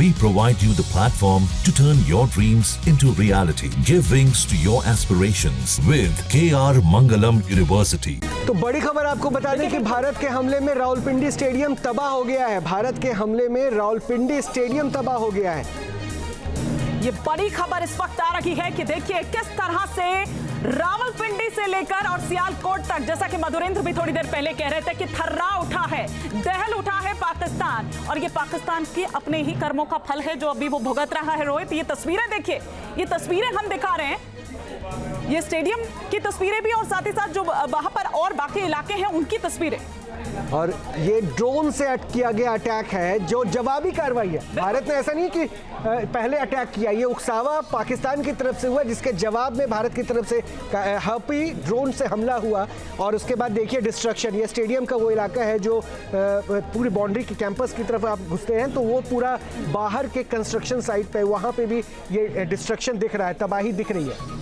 We provide you the platform to turn your dreams into reality. Give wings to your aspirations with KR Mangalam University. तो बड़ी खबर आपको बता दें कि भारत के हमले में रावलपिंडी स्टेडियम तबाह हो गया है। भारत के हमले में रावलपिंडी स्टेडियम तबाह हो गया है। ये बड़ी खबर इस वक्त आ रही है कि देखिए किस तरह से रावलपिंडी से लेकर और सियालकोट तक, जैसा कि मधुरेंद्र भी थोड़ी देर पहले कह रहे थे कि थर्रा उठा है, दहल उठा है पाकिस्तान, और ये पाकिस्तान के अपने ही कर्मों का फल है जो अभी वो भुगत रहा है। रोहित, ये तस्वीरें देखिए, ये तस्वीरें हम दिखा रहे हैं, ये स्टेडियम की तस्वीरें भी और साथ ही साथ जो वहां पर और बाकी इलाके हैं उनकी तस्वीरें। और ये ड्रोन से किया गया अटैक है जो जवाबी कार्रवाई है। भारत ने ऐसा नहीं कि पहले अटैक किया, ये उकसावा पाकिस्तान की तरफ से हुआ जिसके जवाब में भारत की तरफ से हापी ड्रोन से हमला हुआ। और उसके बाद देखिए डिस्ट्रक्शन, ये स्टेडियम का वो इलाका है जो पूरी बाउंड्री की कैंपस की तरफ आप घुसते हैं तो वो पूरा बाहर के कंस्ट्रक्शन साइट पे, वहाँ पे भी ये डिस्ट्रक्शन दिख रहा है, तबाही दिख रही है।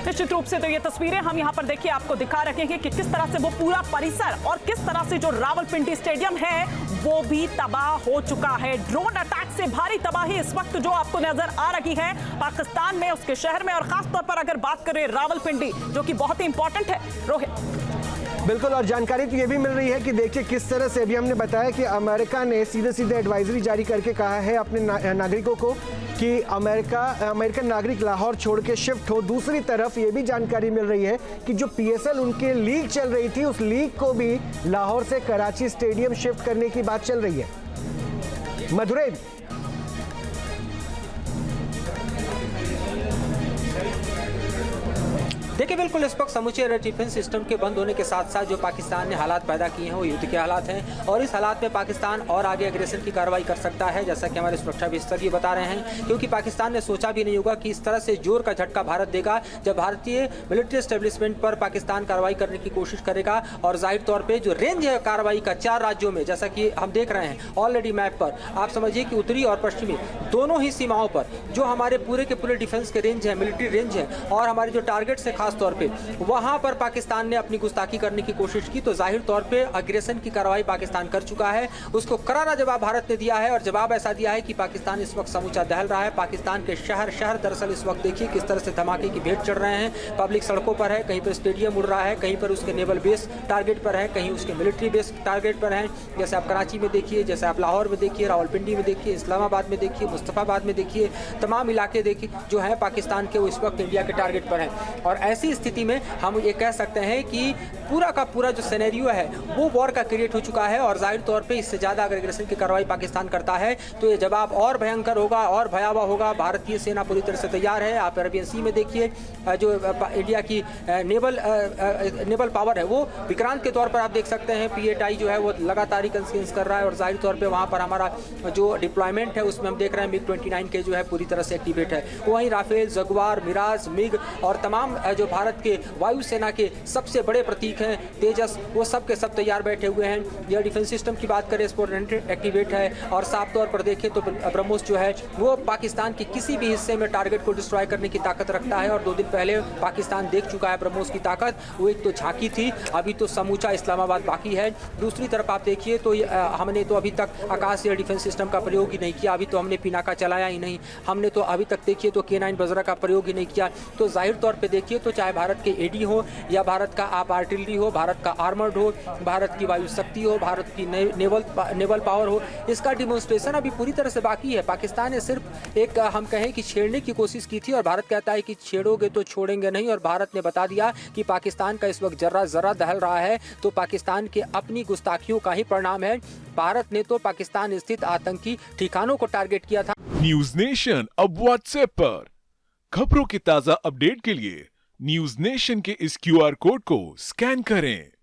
निश्चित रूप से तो ये तस्वीरें हम यहाँ पर देखिए आपको दिखा रखे हैं कि किस तरह से वो पूरा परिसर और किस तरह से जो रावलपिंडी स्टेडियम है वो भी तबाह हो चुका है। ड्रोन अटैक से भारी तबाही इस वक्त जो आपको नजर आ रही है पाकिस्तान में, उसके शहर में, और खास तौर पर अगर बात करें रावलपिंडी जो कि बहुत ही इंपॉर्टेंट है। रोहित, बिल्कुल, और जानकारी तो ये भी मिल रही है कि देखिए किस तरह से अभी हमने बताया कि अमेरिका ने सीधे सीधे एडवाइजरी जारी करके कहा है अपने नागरिकों को कि अमेरिकन नागरिक लाहौर छोड़ के शिफ्ट हो। दूसरी तरफ ये भी जानकारी मिल रही है कि जो PSL उनके लीग चल रही थी, उस लीग को भी लाहौर से कराची स्टेडियम शिफ्ट करने की बात चल रही है। मधुरेंद्र, देखिए बिल्कुल इस वक्त समूचे डिफेंस सिस्टम के बंद होने के साथ साथ जो पाकिस्तान ने हालात पैदा किए हैं वो युद्ध के हालात हैं, और इस हालात में पाकिस्तान और आगे एग्रेशन की कार्रवाई कर सकता है, जैसा कि हमारे सुरक्षा विशेषज्ञ बता रहे हैं। क्योंकि पाकिस्तान ने सोचा भी नहीं होगा कि इस तरह से जोर का झटका भारत देगा जब भारतीय मिलिट्री एस्टेब्लिशमेंट पर पाकिस्तान कार्रवाई करने की कोशिश करेगा। और जाहिर तौर पर जो रेंज है कार्रवाई का 4 राज्यों में, जैसा कि हम देख रहे हैं ऑलरेडी मैप पर, आप समझिए कि उत्तरी और पश्चिमी दोनों ही सीमाओं पर जो हमारे पूरे के पूरे डिफेंस के रेंज है, मिलिट्री रेंज है, और हमारे जो टारगेट्स है खास तौर पर वहां पर पाकिस्तान ने अपनी गुस्ताखी करने की कोशिश की। तो जाहिर तौर पे अग्रेशन की कार्रवाई पाकिस्तान कर चुका है, उसको करारा जवाब भारत ने दिया है, और जवाब ऐसा दिया है कि पाकिस्तान इस वक्त समूचा दहल रहा है। पाकिस्तान के शहर दरअसल इस वक्त देखिए किस तरह से धमाके की भेंट चढ़ रहे हैं। पब्लिक सड़कों पर है, कहीं पर स्टेडियम उड़ रहा है, कहीं पर उसके नेवल बेस टारगेट पर है, कहीं उसके मिलिट्री बेस टारगेट पर है। जैसे आप कराची में देखिए, जैसे आप लाहौर में देखिए, रावलपिंडी में देखिए, इस्लामाबाद में देखिए, मुस्तफाबाद में देखिए, तमाम इलाके देखिए जो है पाकिस्तान के वो इस वक्त इंडिया के टारगेट पर हैं। और ऐसी स्थिति में हम ये कह सकते हैं कि पूरा का पूरा जो सिनेरियो है वो वॉर का क्रिएट हो चुका है। और जाहिर तौर पे इससे ज़्यादा अगर एग्रेशन की कार्रवाई पाकिस्तान करता है तो ये जवाब और भयंकर होगा और भयावह होगा। भारतीय सेना पूरी तरह से तैयार है। आप अरेबियन सी में देखिए जो इंडिया की नेवल पावर है वो विक्रांत के तौर पर आप देख सकते हैं। PATI जो है वो लगातार रिकन्सियंस कर रहा है, और जाहिर तौर पर वहाँ पर हमारा जो डिप्लॉयमेंट है उसमें हम देख रहे हैं MiG-29 के जो है पूरी तरह से एक्टिवेट है। वहीं राफेल, जगुआर, मिराज, मिग और तमाम जो भारत के वायुसेना के सबसे बड़े प्रतीक हैं तेजस, वो सब के सब तैयार बैठे हुए हैं। यह डिफेंस सिस्टम की बात करें स्पोर्ट एक्टिवेट है, और साफ तौर पर देखें तो ब्रह्मोस जो है वो पाकिस्तान के किसी भी हिस्से में टारगेट को डिस्ट्रॉय करने की ताकत रखता है। और 2 दिन पहले पाकिस्तान देख चुका है ब्रह्मोस की ताकत। वो एक तो झांकी थी, अभी तो समूचा इस्लामाबाद बाकी है। दूसरी तरफ आप देखिए तो हमने तो अभी तक आकाश एयर डिफेंस सिस्टम का प्रयोग ही नहीं किया, अभी तो हमने पिनाका चलाया ही नहीं, हमने तो अभी तक देखिए तो K9 बजरा का प्रयोग ही नहीं किया। तो जाहिर तौर पर देखिए तो चाहे भारत के AD हो या भारत का आप आर्टिलरी हो, भारत का आर्मर्ड हो, भारत की वायु शक्ति हो, भारत की नेवल पावर हो, इसका डिमोन्स्ट्रेशन अभी पूरी तरह से बाकी है। पाकिस्तान ने सिर्फ एक हम कहें कि छेड़ने की कोशिश की थी, और भारत कहता है कि छेड़ोगे तो छोड़ेंगे नहीं, और भारत ने बता दिया कि पाकिस्तान का इस वक्त जर्रा दहल रहा है तो पाकिस्तान के अपनी गुस्ताखियों का ही परिणाम है। भारत ने तो पाकिस्तान स्थित आतंकी ठिकानों को टारगेट किया था। न्यूज नेशन अब व्हाट्सएप पर खबरों की ताजा अपडेट के लिए न्यूज नेशन के इस QR कोड को स्कैन करें।